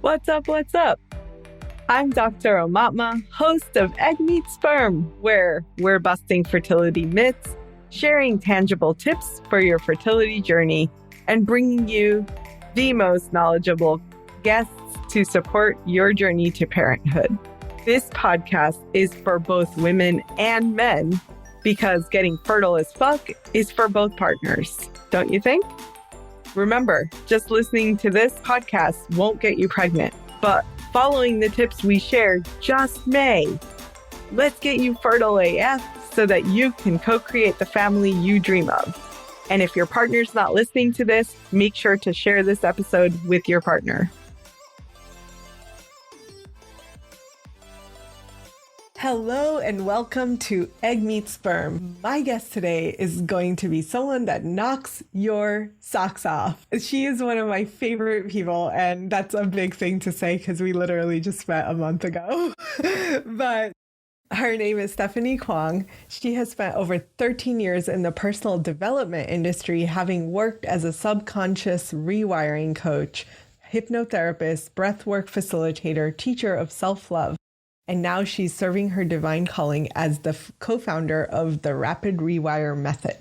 What's up? What's up? I'm Dr. Omatma, host of Egg Meets Sperm, where we're busting fertility myths, sharing tangible tips for your fertility journey, and bringing you the most knowledgeable guests to support your journey to parenthood. This podcast is for both women and men because getting fertile as fuck is for both partners, don't you think? Remember, just listening to this podcast won't get you pregnant, but following the tips we share just may. Let's get you fertile AF so that you can co-create the family you dream of. And if your partner's not listening to this, make sure to share this episode with your partner. Hello and welcome to Egg Meets Sperm. My guest today is going to be someone that knocks your socks off. She is one of my favorite people, and that's a big thing to say because we literally just met a month ago. But her name is Stephanie Kwong. She has spent over 13 years in the personal development industry, having worked as a subconscious rewiring coach, hypnotherapist, breathwork facilitator, teacher of self-love. And now she's serving her divine calling as the co-founder of the Rapid Rewire Method.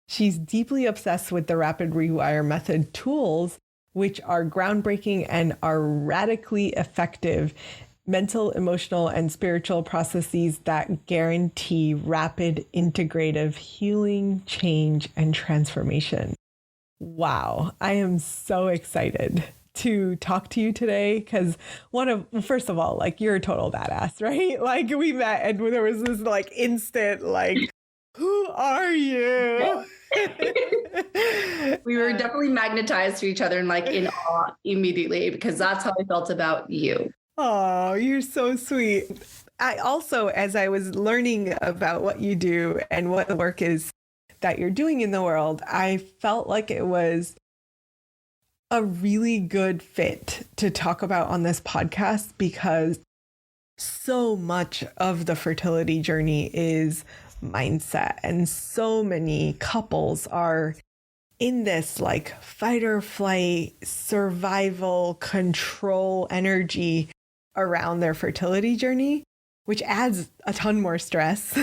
She's deeply obsessed with the Rapid Rewire Method tools, which are groundbreaking and are radically effective mental, emotional, and spiritual processes that guarantee rapid integrative healing, change, and transformation. Wow, I am so excited to talk to you today because first of all, like, you're a total badass, right? Like, we met and there was this like instant like, who are you? We were definitely magnetized to each other and like in awe immediately, because that's how I felt about you. Oh, you're so sweet. I also, as I was learning about what you do and what the work is that you're doing in the world, I felt like it was a really good fit to talk about on this podcast, because so much of the fertility journey is mindset, and so many couples are in this like fight or flight, survival, control energy around their fertility journey, which adds a ton more stress.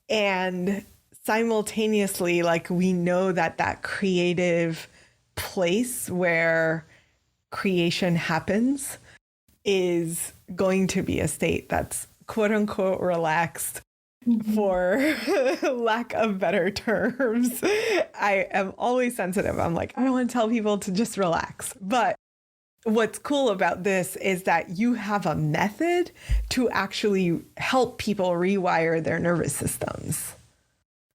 And simultaneously, like, we know that creative place where creation happens is going to be a state that's quote unquote relaxed, for lack of better terms. I am always sensitive. I'm like, I don't want to tell people to just relax. But what's cool about this is that you have a method to actually help people rewire their nervous systems.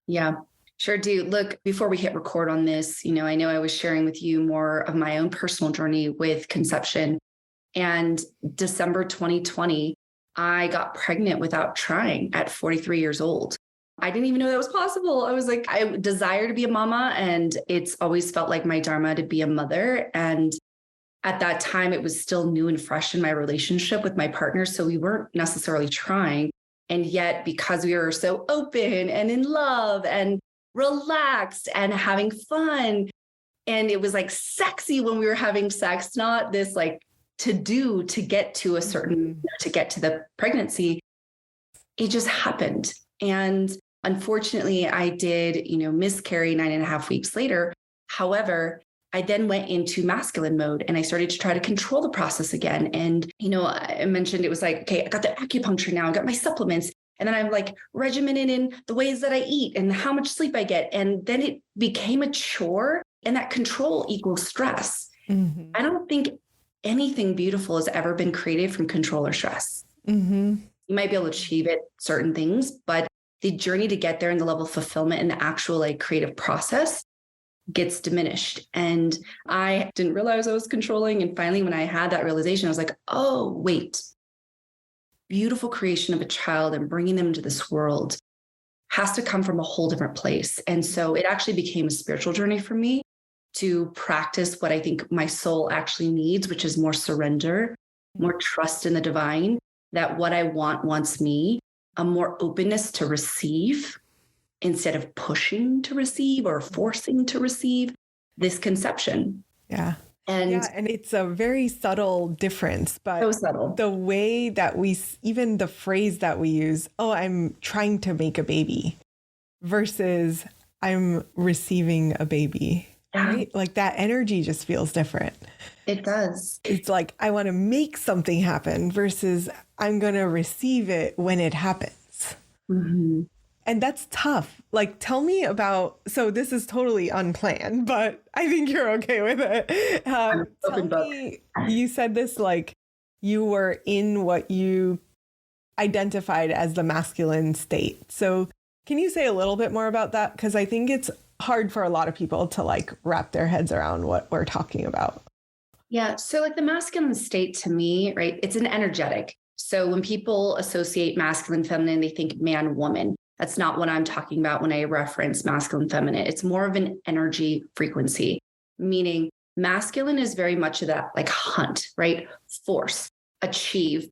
Yeah. Sure do. Look, before we hit record on this, I know I was sharing with you more of my own personal journey with conception. And December 2020, I got pregnant without trying at 43 years old. I didn't even know that was possible. I was like, I desire to be a mama, and it's always felt like my dharma to be a mother. And at that time, it was still new and fresh in my relationship with my partner. So we weren't necessarily trying. And yet, because we were so open and in love and relaxed and having fun, and it was like sexy when we were having sex, not this like to get to a certain, to get to the pregnancy, it just happened. And unfortunately, I did, miscarry 9.5 weeks later. However, I then went into masculine mode and I started to try to control the process again. And, I mentioned it was like, okay, I got the acupuncture now, I got my supplements. And then I'm like regimented in the ways that I eat and how much sleep I get. And then it became a chore, and that control equals stress. Mm-hmm. I don't think anything beautiful has ever been created from control or stress. Mm-hmm. You might be able to achieve it, certain things, but the journey to get there and the level of fulfillment and the actual like creative process gets diminished. And I didn't realize I was controlling. And finally, when I had that realization, I was like, oh, wait. Beautiful creation of a child and bringing them into this world has to come from a whole different place. And so it actually became a spiritual journey for me to practice what I think my soul actually needs, which is more surrender, more trust in the divine, that what I want wants me, a more openness to receive instead of pushing to receive or forcing to receive this conception. Yeah. And Yeah, and it's a very subtle difference, so but subtle. the way that even the phrase that we use, oh, I'm trying to make a baby versus I'm receiving a baby, Yeah, right? Like that energy just feels different. it does. It's like I want to make something happen versus I'm going to receive it when it happens. Mhm. And that's tough. Like, tell me about, so this is totally unplanned, but I think you're okay with it. I'm an Tell open book. me, you said this like you were in what you identified as the masculine state. So can you say a little bit more about that? Because I think it's hard for a lot of people to like wrap their heads around what we're talking about. Yeah. So, like the masculine state to me, right? It's an energetic. So, when people associate masculine, feminine, they think man, woman. That's not what I'm talking about when I reference masculine, feminine. It's more of an energy frequency, meaning masculine is very much of that like hunt, right? Force, achieve,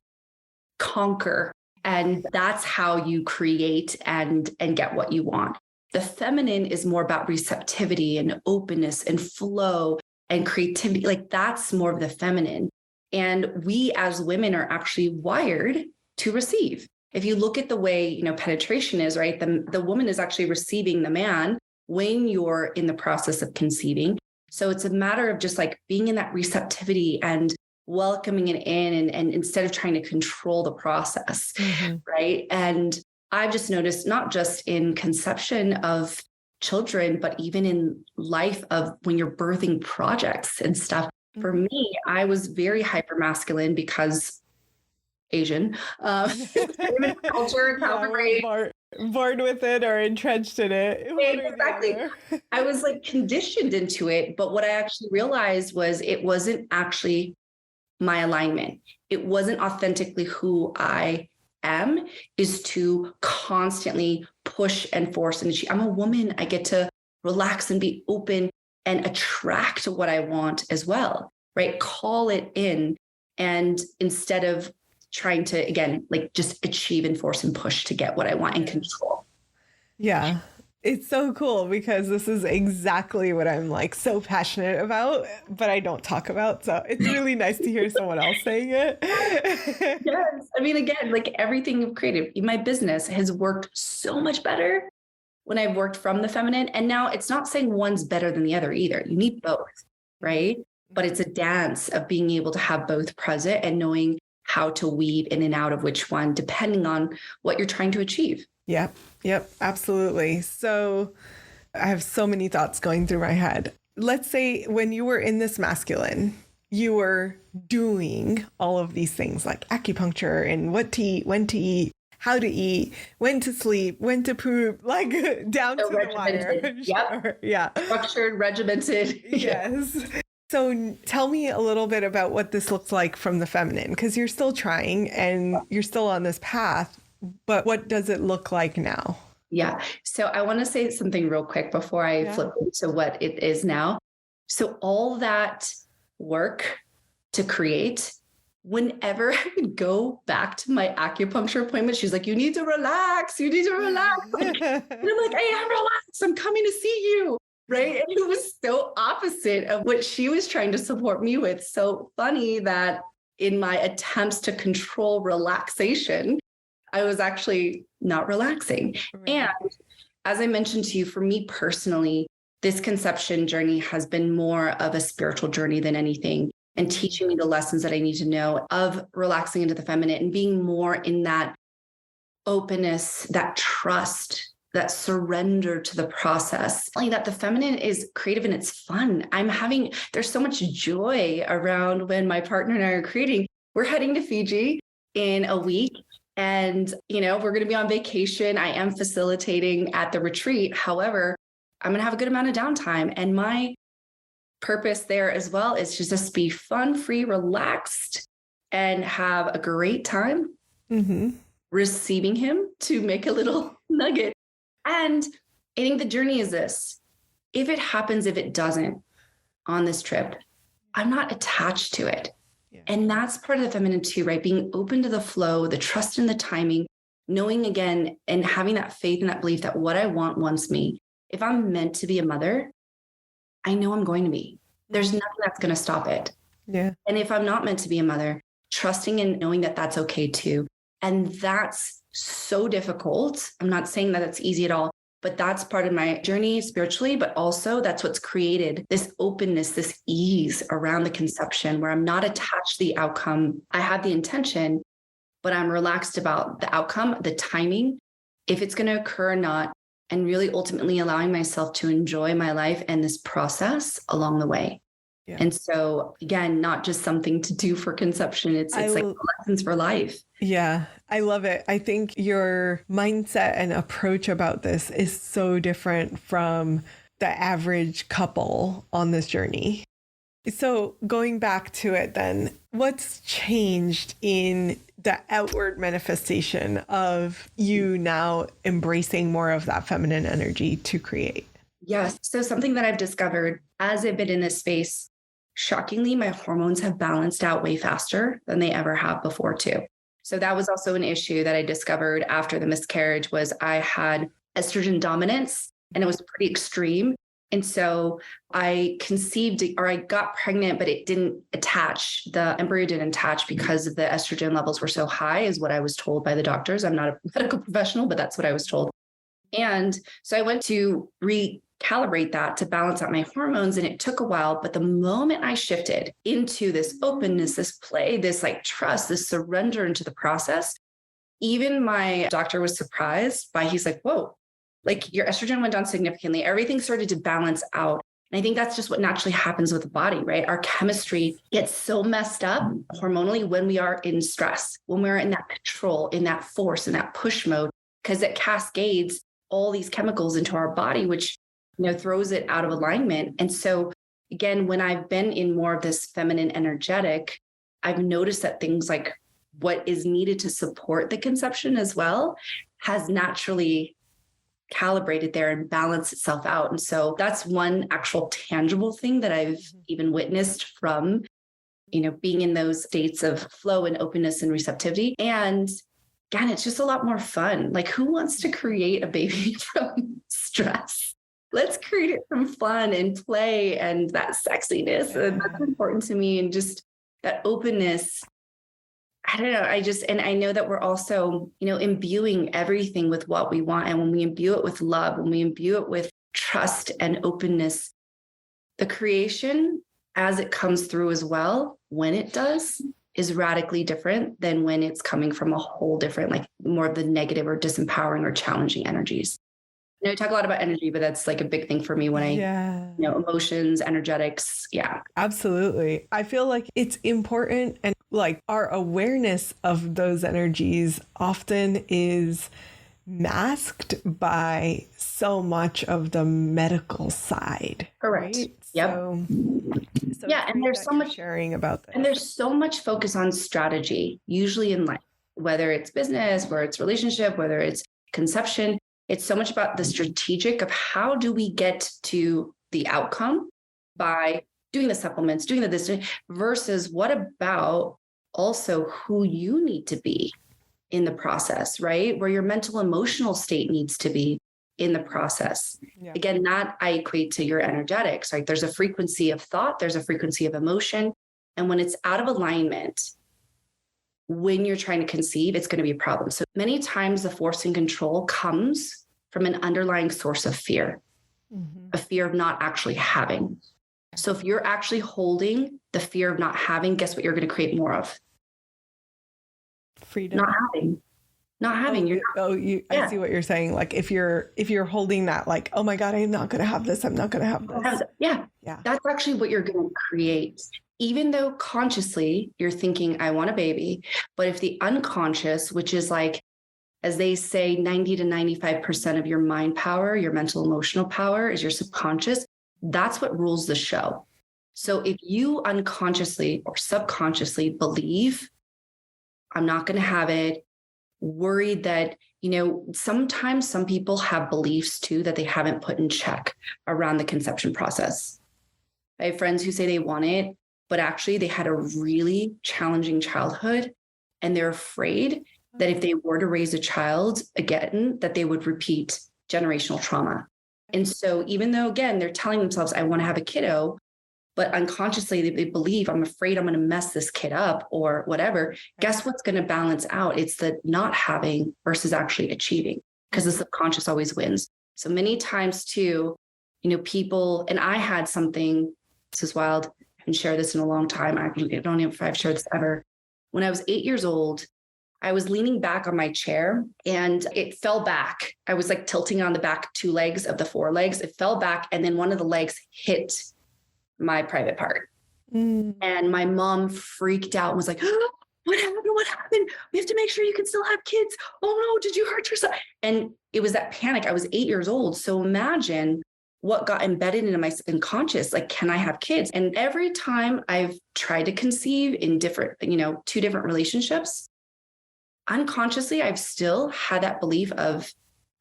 conquer. And that's how you create and get what you want. The feminine is more about receptivity and openness and flow and creativity. Like that's more of the feminine. And we as women are actually wired to receive. If you look at the way, penetration is, right? The woman is actually receiving the man when you're in the process of conceiving. So it's a matter of just like being in that receptivity and welcoming it in and instead of trying to control the process, right? And I've just noticed not just in conception of children, but even in life of when you're birthing projects and stuff. For me, I was very hyper masculine because Asian, culture, Yeah, born with it or entrenched in it. Exactly. I was like conditioned into it. But what I actually realized was it wasn't actually my alignment. It wasn't authentically who I am, is to constantly push and force and achieve. I'm a woman. I get to relax and be open and attract what I want as well, right? Call it in. And instead of trying to, again, like just achieve and force and push to get what I want and control. Yeah. It's so cool because this is exactly what I'm like so passionate about, but I don't talk about. So it's really nice to hear someone else saying it. Yes. I mean, again, like everything you've created, my business has worked so much better when I've worked from the feminine. And now it's not saying one's better than the other either. You need both, right? But it's a dance of being able to have both present and knowing how to weave in and out of which one, depending on what you're trying to achieve. Yep, absolutely. So I have so many thoughts going through my head. Let's say when you were in this masculine, you were doing all of these things like acupuncture and what to eat, when to eat, how to eat, when to sleep, when to poop, like down to the wire. Yep. Sure. Yeah. Structured, regimented. Yes. So tell me a little bit about what this looks like from the feminine, because you're still trying and you're still on this path, but what does it look like now? Yeah. So I want to say something real quick before I flip into what it is now. So all that work to create, whenever I would go back to my acupuncture appointment, she's like, you need to relax. You need to relax. And I'm like, I am relaxed. I'm coming to see you. Right. And it was so opposite of what she was trying to support me with. So funny that in my attempts to control relaxation, I was actually not relaxing. Right. And as I mentioned to you, for me personally, this conception journey has been more of a spiritual journey than anything, and teaching me the lessons that I need to know of relaxing into the feminine and being more in that openness, that trust, that surrender to the process. Like that the feminine is creative and it's fun. There's so much joy around when my partner and I are creating. We're heading to Fiji in a week. And, we're going to be on vacation. I am facilitating at the retreat. However, I'm going to have a good amount of downtime. And my purpose there as well is to just be fun, free, relaxed, and have a great time receiving him to make a little nugget. And I think the journey is this. If it happens, if it doesn't on this trip, I'm not attached to it. And that's part of the feminine too, right? Being open to the flow, the trust in the timing, knowing again, and having that faith and that belief that what I want wants me. If I'm meant to be a mother, I know I'm going to be. There's nothing that's going to stop it. Yeah. And if I'm not meant to be a mother, trusting and knowing that that's okay too. And that's so difficult. I'm not saying that it's easy at all, but that's part of my journey spiritually, but also that's what's created this openness, this ease around the conception where I'm not attached to the outcome. I have the intention, but I'm relaxed about the outcome, the timing, if it's going to occur or not, and really ultimately allowing myself to enjoy my life and this process along the way. Yeah. And so again, not just something to do for conception. It's like lessons for life. Yeah, I love it. I think your mindset and approach about this is so different from the average couple on this journey. So going back to it then, what's changed in the outward manifestation of you now embracing more of that feminine energy to create? Yes. So something that I've discovered as I've been in this space, shockingly, my hormones have balanced out way faster than they ever have before too. So that was also an issue that I discovered after the miscarriage was I had estrogen dominance and it was pretty extreme. And so I conceived or I got pregnant, but it didn't attach. The embryo didn't attach because the estrogen levels were so high is what I was told by the doctors. I'm not a medical professional, but that's what I was told. And so I went to recalibrate that to balance out my hormones. And it took a while. But the moment I shifted into this openness, this play, this like trust, this surrender into the process, even my doctor was surprised by, he's like, whoa, like your estrogen went down significantly. Everything started to balance out. And I think that's just what naturally happens with the body, right? Our chemistry gets so messed up hormonally when we are in stress, when we're in that control, in that force, in that push mode, because it cascades all these chemicals into our body, which, throws it out of alignment. And so again, when I've been in more of this feminine energetic, I've noticed that things like what is needed to support the conception as well has naturally calibrated there and balanced itself out. And so that's one actual tangible thing that I've even witnessed from, being in those states of flow and openness and receptivity. And again, it's just a lot more fun. Like, who wants to create a baby from stress? Let's create it from fun and play and that sexiness. And that's important to me. And just that openness. I don't know. And I know that we're also, imbuing everything with what we want. And when we imbue it with love, when we imbue it with trust and openness, the creation as it comes through as well, when it does, is radically different than when it's coming from a whole different, like more of the negative or disempowering or challenging energies. I talk a lot about energy, but that's like a big thing for me when emotions, energetics. Yeah, absolutely. I feel like it's important, and like our awareness of those energies often is masked by so much of the medical side. Correct. Right? Yep. So yeah, and there's so much sharing about this. And there's so much focus on strategy, usually in life, whether it's business, whether it's relationship, whether it's conception. It's so much about the strategic of how do we get to the outcome by doing the supplements, doing this, versus what about also who you need to be in the process, right? Where your mental, emotional state needs to be in the process. Yeah. Again, that I equate to your energetics, right? There's a frequency of thought, there's a frequency of emotion. And when it's out of alignment, when you're trying to conceive, it's going to be a problem. So many times the force and control comes from an underlying source of fear, a fear of not actually having. So if you're actually holding the fear of not having, guess what you're going to create more of? Freedom. Not having. I see what you're saying. Like if you're holding that, like, oh my God, I'm not going to have this. I'm not going to have this. Yeah. That's actually what you're going to create. Even though consciously you're thinking, I want a baby, but if the unconscious, which is like, as they say, 90 to 95% of your mind power, your mental emotional power is your subconscious, that's what rules the show. So if you unconsciously or subconsciously believe, I'm not going to have it, worried that, sometimes some people have beliefs too that they haven't put in check around the conception process. I have friends who say they want it, but actually they had a really challenging childhood and they're afraid that if they were to raise a child again, that they would repeat generational trauma. And so even though, again, they're telling themselves, I want to have a kiddo, but unconsciously they believe, I'm afraid I'm going to mess this kid up or whatever. Guess what's going to balance out? It's the not having versus actually achieving, because the subconscious always wins. So many times too, people, and I had something, this is wild, I haven't shared this in a long time. I don't even know if I've shared this ever. When I was 8 years old, I was leaning back on my chair and it fell back. I was like tilting on the back 2 legs of the 4 legs. It fell back and then one of the legs hit my private part. And my mom freaked out and was like, oh, what happened? What happened? We have to make sure you can still have kids. Oh no, did you hurt yourself? And it was that panic. I was 8 years old. So imagine what got embedded into my unconscious. Like, can I have kids? And every time I've tried to conceive in different, 2 different relationships, unconsciously, I've still had that belief of,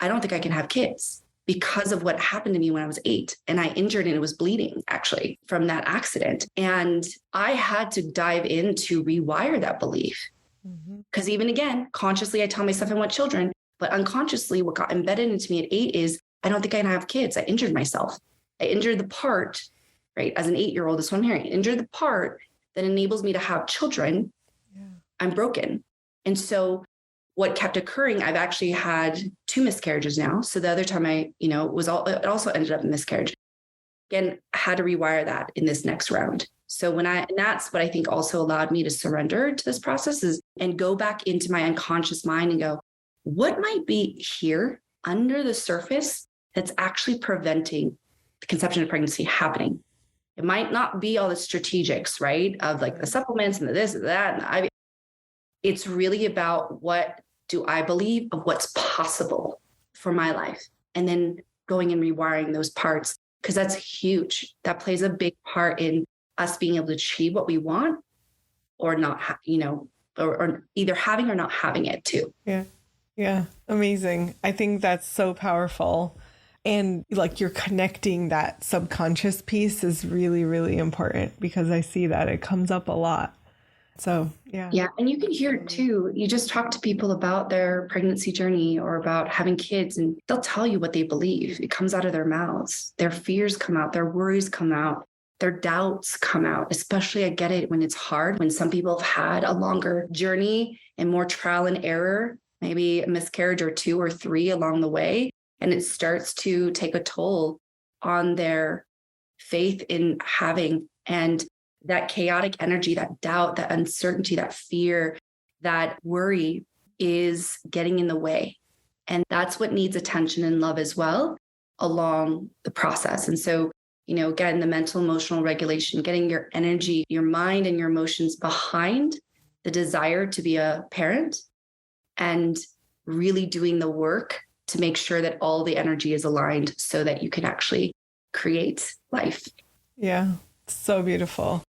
I don't think I can have kids because of what happened to me when I was 8. And I injured and it was bleeding actually from that accident. And I had to dive in to rewire that belief. Because even again, consciously, I tell myself I want children, but unconsciously, what got embedded into me at 8 is, I don't think I can have kids. I injured myself. I injured the part, right? As an 8-year-old, that's what I'm hearing. Injured the part that enables me to have children. Yeah. I'm broken. And so what kept occurring, I've actually had 2 miscarriages now. So the other time it also ended up in miscarriage. Again, I had to rewire that in this next round. So and that's what I think also allowed me to surrender to this process and go back into my unconscious mind and go, what might be here under the surface that's actually preventing the conception of pregnancy happening? It might not be all the strategics, right? Of like the supplements and the this and that. And it's really about, what do I believe of what's possible for my life? And then going and rewiring those parts, because that's huge. That plays a big part in us being able to achieve what we want or not, or either having or not having it too. Yeah. Yeah. Amazing. I think that's so powerful. And like, you're connecting that subconscious piece is really, really important, because I see that it comes up a lot. So, yeah. Yeah. And you can hear it too. You just talk to people about their pregnancy journey or about having kids, and they'll tell you what they believe. It comes out of their mouths. Their fears come out, their worries come out, their doubts come out. Especially, I get it when it's hard, when some people have had a longer journey and more trial and error, maybe a miscarriage or 2 or 3 along the way. And it starts to take a toll on their faith in having, and that chaotic energy, that doubt, that uncertainty, that fear, that worry is getting in the way. And that's what needs attention and love as well along the process. And so, again, the mental, emotional regulation, getting your energy, your mind and your emotions behind the desire to be a parent, and really doing the work to make sure that all the energy is aligned so that you can actually create life. Yeah, so beautiful.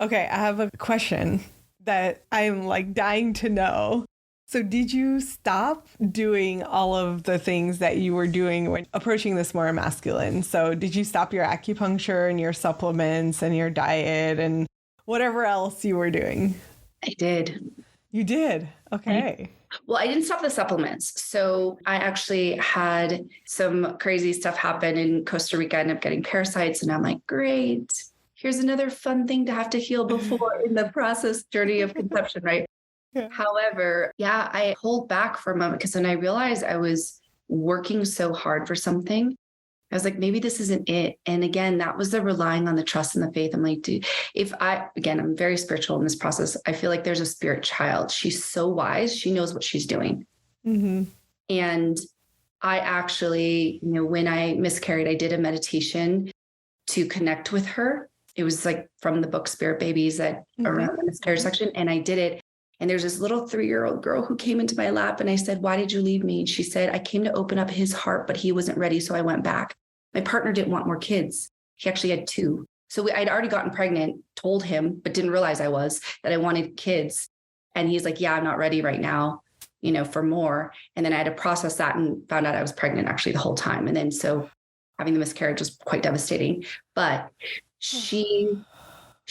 Okay, I have a question that I'm like dying to know. So did you stop doing all of the things that you were doing when approaching this more masculine? So did you stop your acupuncture and your supplements and your diet and whatever else you were doing? I did. You did? Okay. Well, I didn't stop the supplements. So I actually had some crazy stuff happen in Costa Rica. I ended up getting parasites, and I'm like, great. Here's another fun thing to have to heal before in the process journey of conception, right? Yeah. However, I pulled back for a moment, because then I realized I was working so hard for something. I was like, maybe this isn't it. And again, that was the relying on the trust and the faith. I'm like, dude, I'm very spiritual in this process. I feel like there's a spirit child. She's so wise. She knows what she's doing. Mm-hmm. And I actually, when I miscarried, I did a meditation to connect with her. It was like from the book Spirit Babies that around the miscarriage section. And I did it. And there's this little 3-year-old girl who came into my lap, and I said, why did you leave me? And she said, I came to open up his heart, but he wasn't ready. So I went back. My partner didn't want more kids. He actually had 2. So I'd already gotten pregnant, told him, but didn't realize that I wanted kids. And he's like, yeah, I'm not ready right now, for more. And then I had to process that and found out I was pregnant actually the whole time. And then so having the miscarriage was quite devastating. But she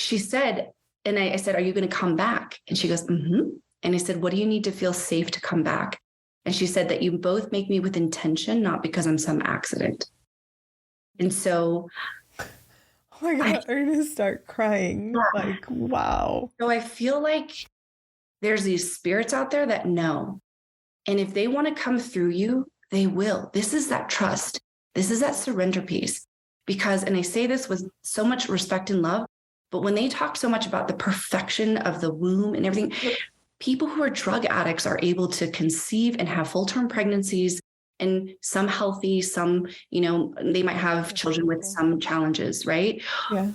said, and I said, are you going to come back? And she goes, mm-hmm. And I said, what do you need to feel safe to come back? And she said that you both make me with intention, not because I'm some accident. And so my God, I'm going to start crying. Yeah. Like, wow. So I feel like there's these spirits out there that know. And if they want to come through you, they will. This is that trust. This is that surrender piece. Because, and I say this with so much respect and love, but when they talk so much about the perfection of the womb and everything, people who are drug addicts are able to conceive and have full-term pregnancies, and some healthy, some, they might have children with some challenges, right? Yeah.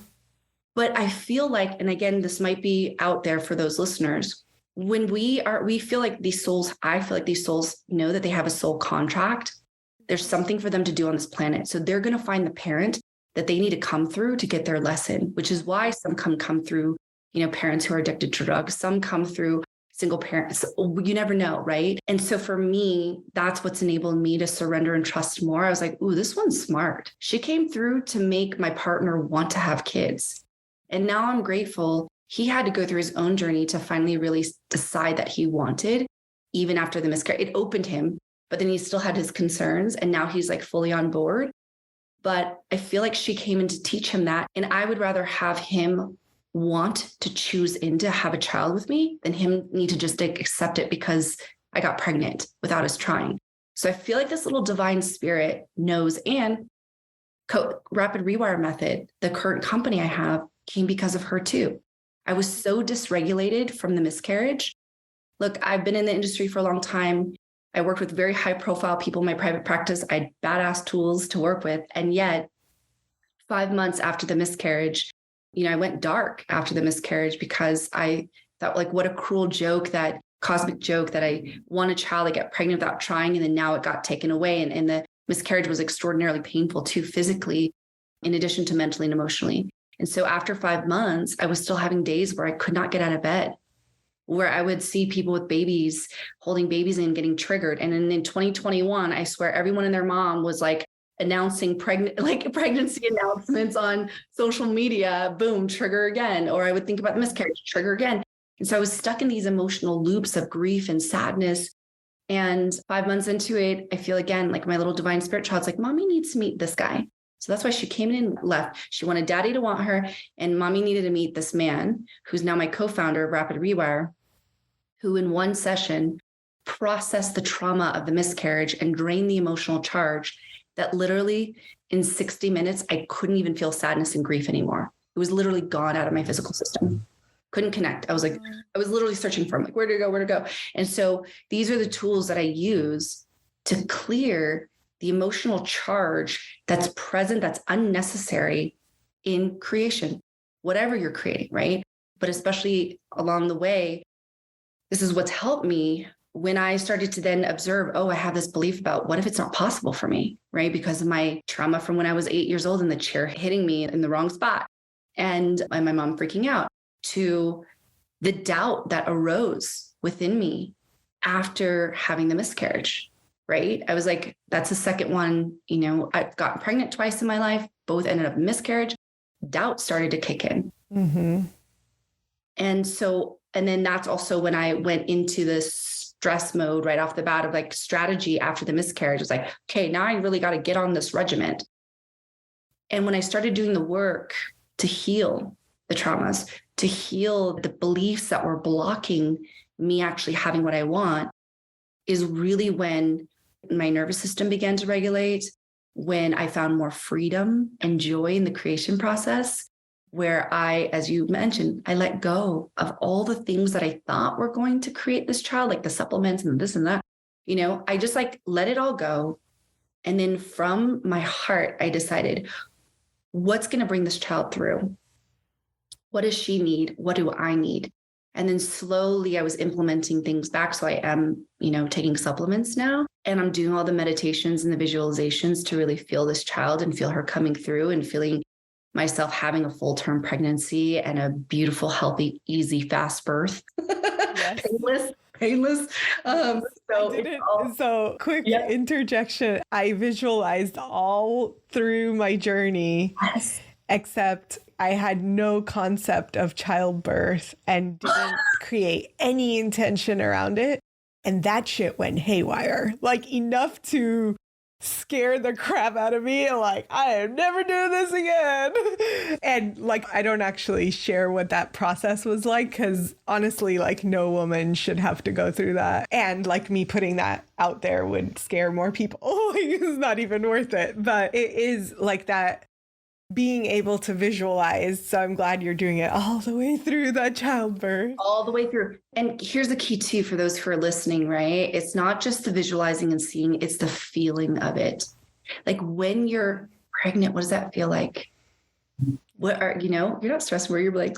But I feel like, and again, this might be out there for those listeners, when we feel like these souls, I feel like these souls know that they have a soul contract. There's something for them to do on this planet. So they're going to find the parent that they need to come through to get their lesson, which is why some come through, parents who are addicted to drugs, some come through single parents. You never know, right? And so for me, that's what's enabled me to surrender and trust more. I was like, ooh, this one's smart. She came through to make my partner want to have kids. And now I'm grateful he had to go through his own journey to finally really decide that he wanted, even after the miscarriage. It opened him, but then he still had his concerns. And now he's like fully on board. But I feel like she came in to teach him that. And I would rather have him want to choose in to have a child with me than him need to just accept it because I got pregnant without us trying. So I feel like this little divine spirit knows. And Rapid Rewire Method, the current company I have, came because of her too. I was so dysregulated from the miscarriage. Look, I've been in the industry for a long time. I worked with very high profile people in my private practice. I had badass tools to work with. And yet 5 months after the miscarriage, I went dark after the miscarriage because I thought, like, what a cruel joke, that cosmic joke that I want a child, I get pregnant without trying. And then now it got taken away. And the miscarriage was extraordinarily painful too, physically, in addition to mentally and emotionally. And so after 5 months, I was still having days where I could not get out of bed, where I would see people with babies, holding babies and getting triggered. And then in 2021, I swear everyone and their mom was like announcing pregnancy announcements on social media, boom, trigger again. Or I would think about the miscarriage, trigger again. And so I was stuck in these emotional loops of grief and sadness. And 5 months into it, I feel again, like my little divine spirit child's like, mommy needs to meet this guy. So that's why she came in and left. She wanted daddy to want her, and mommy needed to meet this man who's now my co-founder of Rapid Rewire, who in one session processed the trauma of the miscarriage and drained the emotional charge that literally in 60 minutes, I couldn't even feel sadness and grief anymore. It was literally gone out of my physical system. Couldn't connect. I was literally searching for him, like, where to go? And so these are the tools that I use to clear the emotional charge that's present, that's unnecessary in creation, whatever you're creating, right? But especially along the way, this is what's helped me when I started to then observe, I have this belief about what if it's not possible for me, right? Because of my trauma from when I was 8 years old and the chair hitting me in the wrong spot and my mom freaking out, to the doubt that arose within me after having the miscarriage, right? I was like, that's the second one. I've gotten pregnant twice in my life, both ended up in miscarriage. Doubt started to kick in. Mm-hmm. And then that's also when I went into this stress mode right off the bat of like strategy after the miscarriage. It was like, okay, now I really got to get on this regiment. And when I started doing the work to heal the traumas, to heal the beliefs that were blocking me actually having what I want, is really when my nervous system began to regulate, when I found more freedom and joy in the creation process, where I, as you mentioned, I let go of all the things that I thought were going to create this child, like the supplements and this and that. I just let it all go. And then from my heart, I decided, what's going to bring this child through? What does she need? What do I need? And then slowly I was implementing things back. So I am, taking supplements now, and I'm doing all the meditations and the visualizations to really feel this child and feel her coming through and feeling myself having a full-term pregnancy and a beautiful, healthy, easy, fast birth. Yes. painless. So quick interjection. I visualized all through my journey, except I had no concept of childbirth and didn't create any intention around it. And that shit went haywire, like enough to scared the crap out of me. Like, I am never doing this again. And like, I don't actually share what that process was like, because honestly, like, no woman should have to go through that. And like, me putting that out there would scare more people. Like, it's not even worth it. But it is like that, being able to visualize. So I'm glad you're doing it all the way through that childbirth. All the way through. And here's the key too, for those who are listening, right? It's not just the visualizing and seeing, it's the feeling of it. Like when you're pregnant, what does that feel like? What are, you're not stressed where you're like,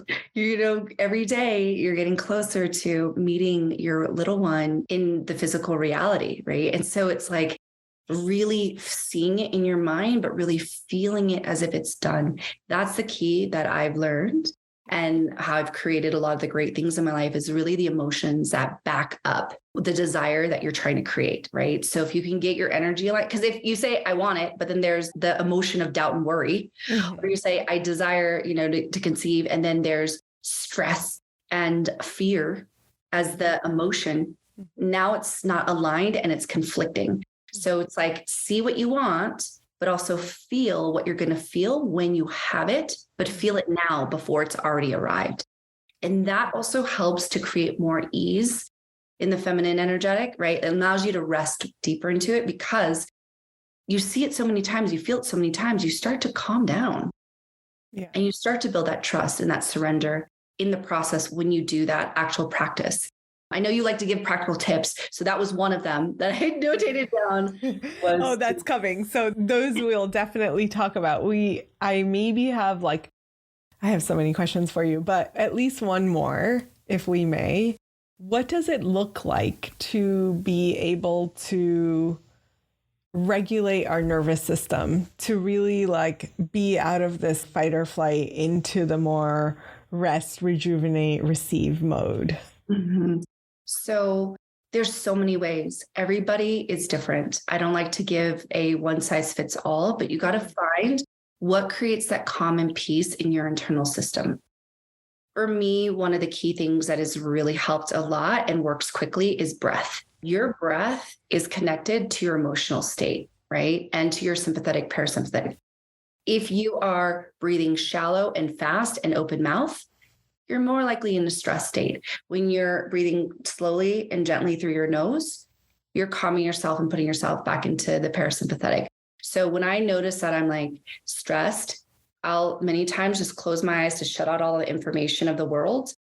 every day you're getting closer to meeting your little one in the physical reality, right? And so it's like, really seeing it in your mind, but really feeling it as if it's done. That's the key that I've learned, and how I've created a lot of the great things in my life is really the emotions that back up the desire that you're trying to create, right? So if you can get your energy aligned, because if you say, I want it, but then there's the emotion of doubt and worry, or you say, I desire, to conceive, and then there's stress and fear as the emotion, now it's not aligned and it's conflicting. So it's like, see what you want, but also feel what you're going to feel when you have it, but feel it now before it's already arrived. And that also helps to create more ease in the feminine energetic, right? It allows you to rest deeper into it, because you see it so many times, you feel it so many times, you start to calm down. Yeah. And you start to build that trust and that surrender in the process when you do that actual practice. I know you like to give practical tips. So that was one of them that I notated down. Oh, that's coming. So those we'll definitely talk about. I maybe have I have so many questions for you, but at least one more, if we may. What does it look like to be able to regulate our nervous system, to really be out of this fight or flight into the more rest, rejuvenate, receive mode? Mm-hmm. So there's so many ways. Everybody is different. I don't like to give a one size fits all, but you got to find what creates that calm and peace in your internal system. For me, one of the key things that has really helped a lot and works quickly is breath. Your breath is connected to your emotional state, right? And to your sympathetic, parasympathetic. If you are breathing shallow and fast and open mouth, you're more likely in a stress state. When you're breathing slowly and gently through your nose, you're calming yourself and putting yourself back into the parasympathetic. So when I notice that I'm stressed, I'll many times just close my eyes to shut out all the information of the world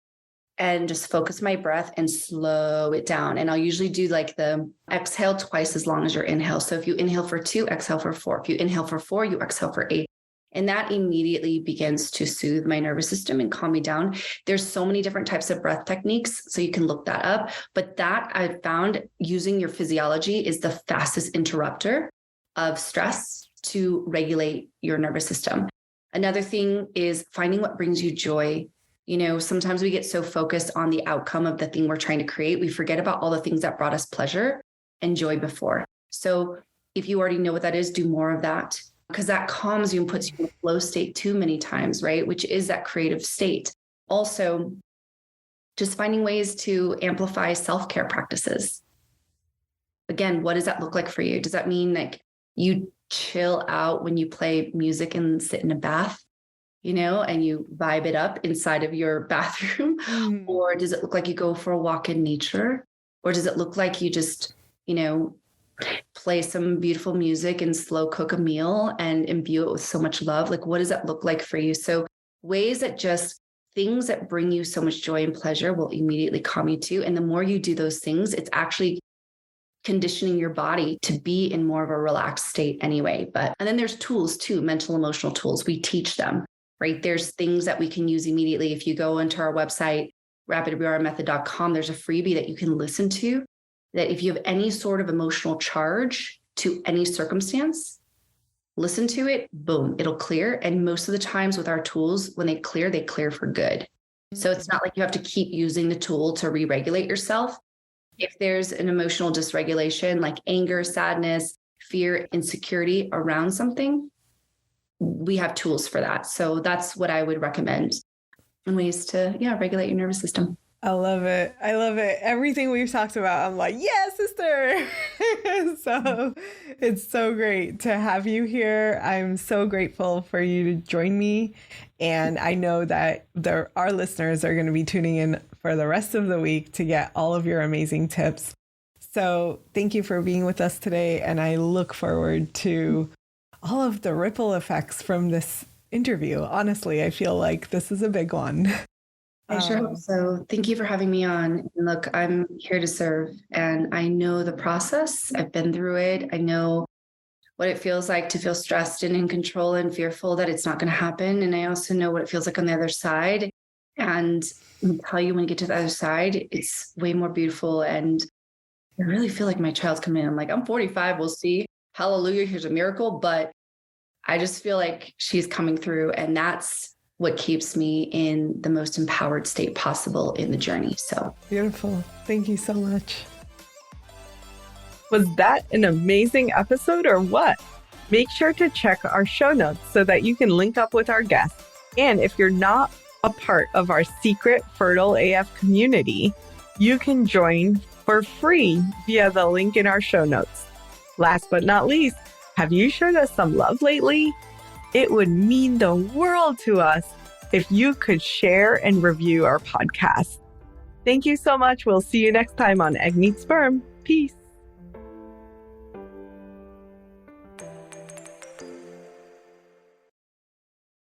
and just focus my breath and slow it down. And I'll usually do the exhale twice as long as your inhale. So if you inhale for 2, exhale for 4. If you inhale for 4, you exhale for 8. And that immediately begins to soothe my nervous system and calm me down. There's so many different types of breath techniques, so you can look that up. But that I've found using your physiology is the fastest interrupter of stress to regulate your nervous system. Another thing is finding what brings you joy. Sometimes we get so focused on the outcome of the thing we're trying to create, we forget about all the things that brought us pleasure and joy before. So if you already know what that is, do more of that, because that calms you and puts you in a flow state too many times, right? Which is that creative state. Also, just finding ways to amplify self-care practices. Again, what does that look like for you? Does that mean you chill out when you play music and sit in a bath, and you vibe it up inside of your bathroom? Mm. Or does it look like you go for a walk in nature? Or does it look like you just, play some beautiful music and slow cook a meal and imbue it with so much love? What does that look like for you? So ways that just things that bring you so much joy and pleasure will immediately calm you too. And the more you do those things, it's actually conditioning your body to be in more of a relaxed state anyway. And then there's tools too, mental, emotional tools. We teach them, right? There's things that we can use immediately. If you go into our website, rapidrewiremethod.com, there's a freebie that you can listen to, that if you have any sort of emotional charge to any circumstance, listen to it, boom, it'll clear. And most of the times with our tools, when they clear for good. Mm-hmm. So it's not like you have to keep using the tool to re-regulate yourself. If there's an emotional dysregulation like anger, sadness, fear, insecurity around something, we have tools for that. So that's what I would recommend in ways to, regulate your nervous system. I love it. I love it. Everything we've talked about, I'm like, yeah, sister. So it's so great to have you here. I'm so grateful for you to join me. And I know that our listeners are going to be tuning in for the rest of the week to get all of your amazing tips. So thank you for being with us today. And I look forward to all of the ripple effects from this interview. Honestly, I feel like this is a big one. I sure hope so. Thank you for having me on. And look, I'm here to serve, and I know the process. I've been through it. I know what it feels like to feel stressed and in control and fearful that it's not going to happen. And I also know what it feels like on the other side. And I'll tell you, when you get to the other side, it's way more beautiful. And I really feel like my child's coming in. I'm like, I'm 45. We'll see. Hallelujah. Here's a miracle. But I just feel like she's coming through. And that's what keeps me in the most empowered state possible in the journey. So beautiful. Thank you so much. Was that an amazing episode or what? Make sure to check our show notes so that you can link up with our guests. And if you're not a part of our secret Fertile AF community, you can join for free via the link in our show notes. Last but not least, have you showed us some love lately? It would mean the world to us if you could share and review our podcast. Thank you so much. We'll see you next time on Egg Meets Sperm. Peace.